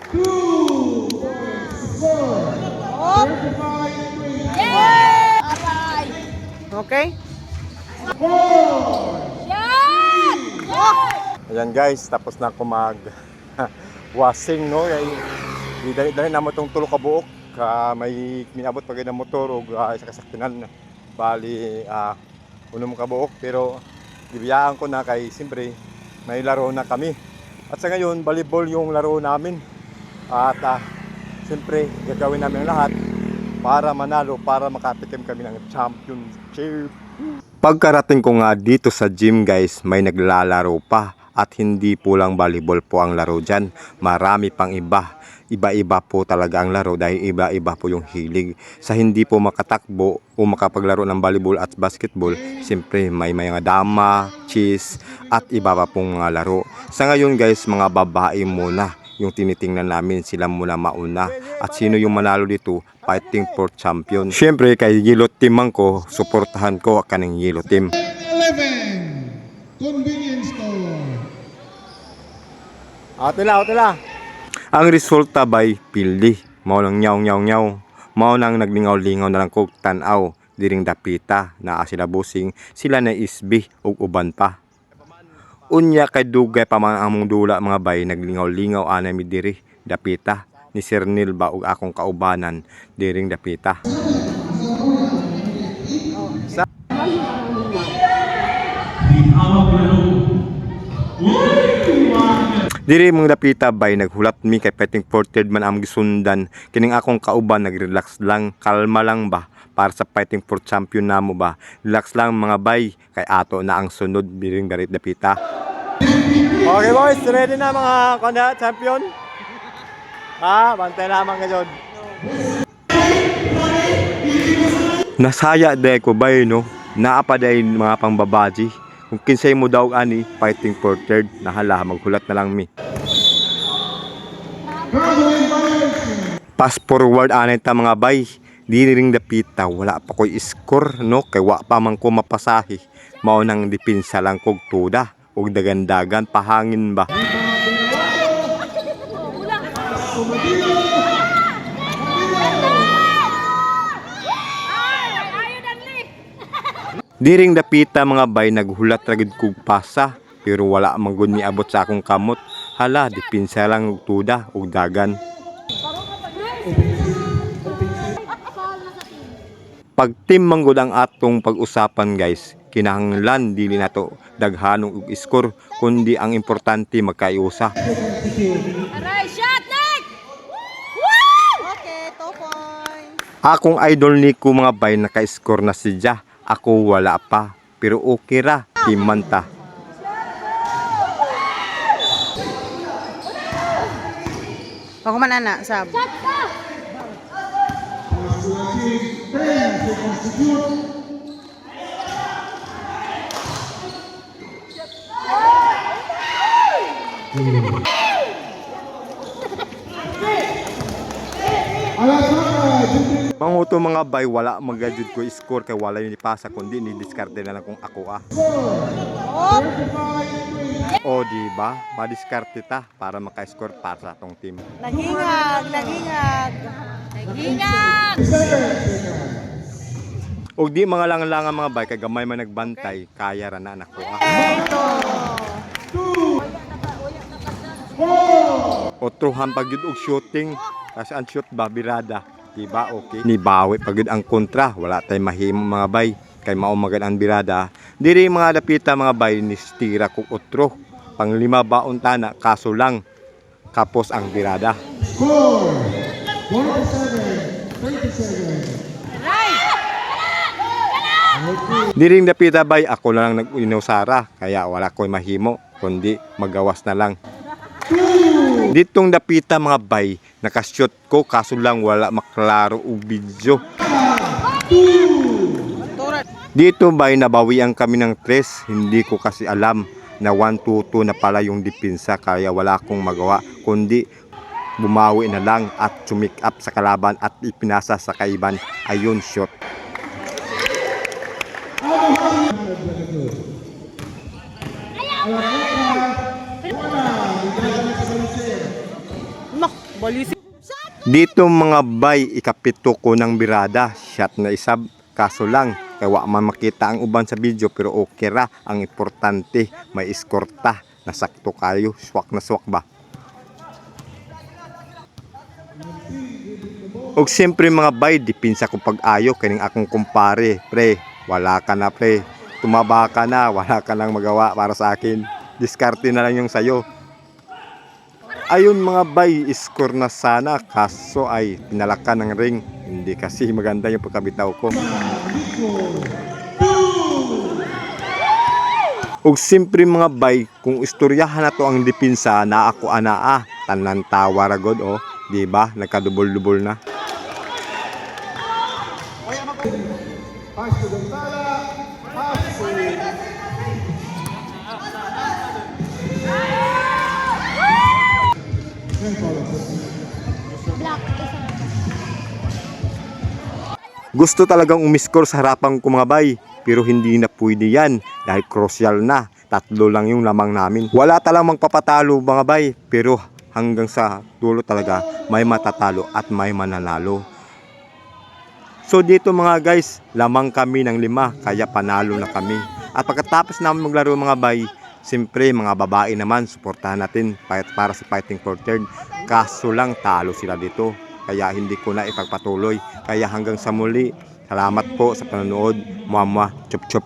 2 points score. Oh. 35-3. Yeah! Aray! Okay? 4. Shot! Yeah! Ayan guys, tapos na ako mag washing no. Dali na mo itong tulo ka buok. May minabot pag ng motor o sa kasaktinan. Bali, unom ka buok. Pero gibiyaan ko na kay siyempre may laro na kami. At sa ngayon, volleyball yung laro namin. At siyempre gagawin namin lahat para manalo, para makatikim kami ng championship. Pagkarating ko nga dito sa gym guys, may naglalaro pa at hindi po lang volleyball po ang laro dyan. Marami pang iba. Iba-iba po talaga ang laro dahil iba-iba po yung hilig. Sa hindi po makatakbo o makapaglaro ng volleyball at basketball, siyempre may mga dama, chess at iba pa pong mga laro. Sa ngayon guys, mga babae muna yung tinitingnan namin, sila muna mauna. At sino yung manalo dito, fighting for champion. Siyempre kay Yellow Team man ko, suportahan ko kaning Yellow Team. 11. Convenience store. Atila. Ang resulta by pildi. Mao lang nyaw. Mao nang naglingaw-lingaw na lang kog tan-aw diring dapita na sila busing, sila na isbi ug uban pa. Unya kay dugay pa man among dula mga bay, naglingaw-lingaw ana mi diri dapita ni Sir Neil ba ug akong kaubanan diring dapita. Diri mong dapita bay, naghulat mi kay fighting for third man ang gisundan. Kining akong kauban nagrelax lang, kalma lang ba para sa fighting for champion namo ba. Relax lang mga bay, kay ato na ang sunod biring darit dapita. Okay boys, ready na mga kanda champion? Bantay lamang kayo. Nasaya day ko bay no, naapaday mga pangbabaji. Kung kinsay mo daw ani, fighting for third, nahala, maghulat na lang mi. Pass forward anay ta mga bay, di ring dapita, wala pa ko'y score no, kay wa pa man ko mapasahi. Mao nang dipinsa lang kog tuda, ug dagan-dagan pahangin ba. Diring dapita mga bay, naghulat ragid kog pasa, pero wala man gud ni abot sa akong kamot. Hala, dipinsa lang og tuda ug dagan. Pag team man gud ang atong pag-usapan guys, kinahanglan dili nato daghanong og score, kundi ang importante magkayusa. Aray! Shot! Nick! Woo! Okay, 2 points. Akong idol ni ko mga bay, naka-score na si Ja. Ako wala pa, pero okay ra, timanta. Ako man ana, sab. Manguto mga bay, wala magajud ko score kay wala yun ipasa kundi ni diskarte na lang kung ako O di ba? Madiskarte ta para maka-score para sa atong team. Naghingag. O di mga lang mga bay, kay gamay man nagbantay, kaya ra na nakuha. Otruhan pag yun og shooting, kasi ang shoot ba birada. Diba okay? Nibawi pagid ang kontra, wala tay mahimo mga bay, kay mao magad ang birada. Diri mga dapita mga bay, nistira ko otro. Pang 5 baon tana, kaso lang kapos ang birada. Score 47-37. Diring dapita bay, ako lang nag-inusara, kaya wala ko'y mahimo, kundi magawas na lang. Ditong dapita mga bay, nakashoot ko kaso lang wala maklaro og video. Dito bay, nabawian kami ng 3, hindi ko kasi alam na 1-2 na pala yung depensa, kaya wala akong magawa kundi bumawi na lang at sumik up sa kalaban at ipinasa sa kaiban. Ayun, shot. Mak, balisi. Dito mga bay, ikapito ko ng birada. Shot na isab. Kaso lang, kaya wa man makita ang uban sa video pero okay ra. Ang importante, may eskorta. Nasakto kayo. Swak na swak ba? Og siyempre mga bay, dipinsa ko pag-ayo kaning akong kumpare. Pre, wala ka na pre. Tumaba ka na, wala ka nang magawa para sa akin. Diskarte na lang yung sayo. Ayun mga bay, score na sana kaso ay pinalakan ng ring. Hindi kasi maganda yung pagkabitaw ko. Ug simpre mga bay, kung istoryahan na to ang dipinsa na ako anaa, tanan tawa ra god oh, di ba? Nagkadubol-dubol na. Gusto talagang umiskor sa harapan ko mga bay, pero hindi na pwede yan dahil crucial na. 3 lang yung lamang namin. Wala talang magpapatalo mga bay, pero hanggang sa dulo talaga may matatalo at may mananalo. So dito mga guys, lamang kami ng 5 kaya panalo na kami. At pagkatapos namin maglaro mga bay, siyempre mga babae naman, suportahan natin para sa fighting for third. Kaso lang talo sila dito. Kaya hindi ko na ipagpatuloy. Kaya hanggang sa muli, salamat po sa panonood. Mama, chup chup.